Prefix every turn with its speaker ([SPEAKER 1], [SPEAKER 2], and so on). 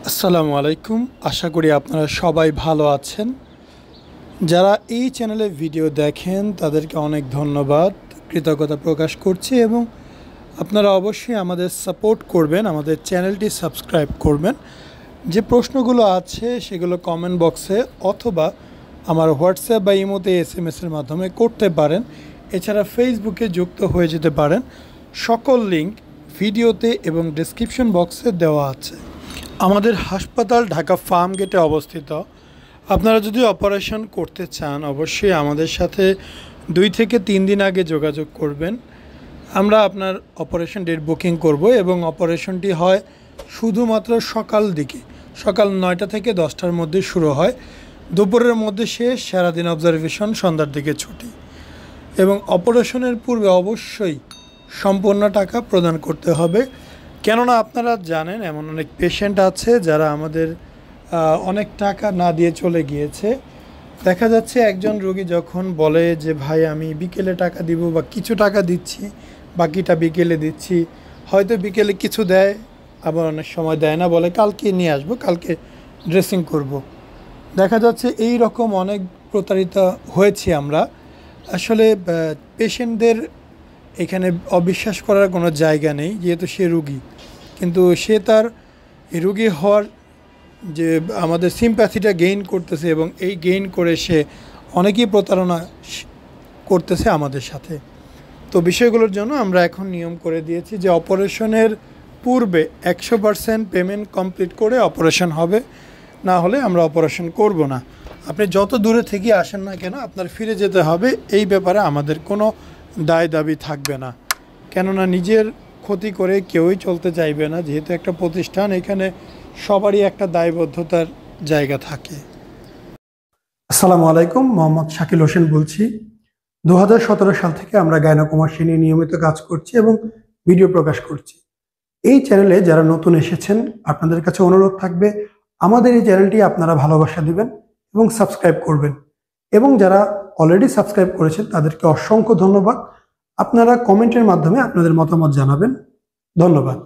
[SPEAKER 1] আসসালামু আলাইকুম। আশা করি আপনারা সবাই ভালো আছেন। যারা এই চ্যানেলে ভিডিও দেখেন তাদেরকে অনেক ধন্যবাদ, কৃতজ্ঞতা প্রকাশ করছি এবং আপনারা অবশ্যই আমাদের সাপোর্ট করবেন, আমাদের চ্যানেলটি সাবস্ক্রাইব করবেন। যে প্রশ্নগুলো আছে সেগুলো কমেন্ট বক্সে অথবা আমার হোয়াটসঅ্যাপ বা ইমোতে এসএমএসের মাধ্যমে করতে পারেন। এছাড়া ফেসবুকে যুক্ত হয়ে যেতে পারেন। সকল লিঙ্ক ভিডিওতে এবং ডেসক্রিপশন বক্সে দেওয়া আছে। আমাদের হাসপাতাল ঢাকা ফার্ম গেটে অবস্থিত। আপনারা যদি অপারেশন করতে চান অবশ্যই আমাদের সাথে 2 থেকে 3 দিন আগে যোগাযোগ করবেন। আমরা আপনার অপারেশন ডেট বুকিং করব এবং অপারেশনটি হয় শুধুমাত্র সকাল দিকে, সকাল 9টা থেকে 10টার মধ্যে শুরু হয়, দুপুরের মধ্যে শেষ, সারাদিন অবজারভেশন, সন্ধ্যার দিকে ছুটি। এবং অপারেশনের পূর্বে অবশ্যই সম্পূর্ণ টাকা প্রদান করতে হবে। কেননা আপনারা জানেন এমন অনেক পেশেন্ট আছে যারা আমাদের অনেক টাকা না দিয়ে চলে গিয়েছে। দেখা যাচ্ছে একজন রোগী যখন বলে যে ভাই আমি বিকেলে টাকা দিব বা কিছু টাকা দিচ্ছি, বাকিটা বিকেলে দিচ্ছি, হয়তো বিকেলে কিছু দেয়, আবার অনেক সময় দেয় না, বলে কালকে নিয়ে আসবো, কালকে ড্রেসিং করব। দেখা যাচ্ছে এই রকম অনেক প্রতারিত হয়েছি আমরা। আসলে পেশেন্টদের এখানে অবিশ্বাস করার কোনো জায়গা নেই, যেহেতু সে রুগী, কিন্তু সে তার রুগী হওয়ার যে আমাদের সিম্প্যাথিটা গেইন করতেছে এবং এই গেইন করে সে অনেকেই প্রতারণা করতেছে আমাদের সাথে। তো বিষয়গুলোর জন্য আমরা এখন নিয়ম করে দিয়েছি যে অপারেশনের পূর্বে 100% পেমেন্ট কমপ্লিট করে অপারেশন হবে, না হলে আমরা অপারেশন করব না। আপনি যত দূরে থেকে আসেন না কেন আপনার ফিরে যেতে হবে, এই ব্যাপারে আমাদের কোনো দায় দাবি থাকবে না। কেননা নিজের ক্ষতি করে কেউই চলতে চাইবে না, যেহেতু একটা প্রতিষ্ঠান, এখানে সবারই একটা দায়বদ্ধতার জায়গা থাকে। আসসালামু আলাইকুম, মোহাম্মদ শাকিল হোসেন বলছি। 2017 সাল থেকে আমরা গাইনোকমার্সি নিয়ে নিয়মিত কাজ করছি এবং ভিডিও প্রকাশ করছি। এই চ্যানেলে যারা নতুন এসেছেন আপনাদের কাছে অনুরোধ থাকবে আমাদের এই চ্যানেলটি আপনারা ভালোবাসা দিবেন এবং সাবস্ক্রাইব করবেন। এবং যারা অলরেডি সাবস্ক্রাইব করেছেন তাদেরকে অসংখ্য ধন্যবাদ। আপনারা কমেন্টের মাধ্যমে আপনাদের মতামত জানাবেন। ধন্যবাদ।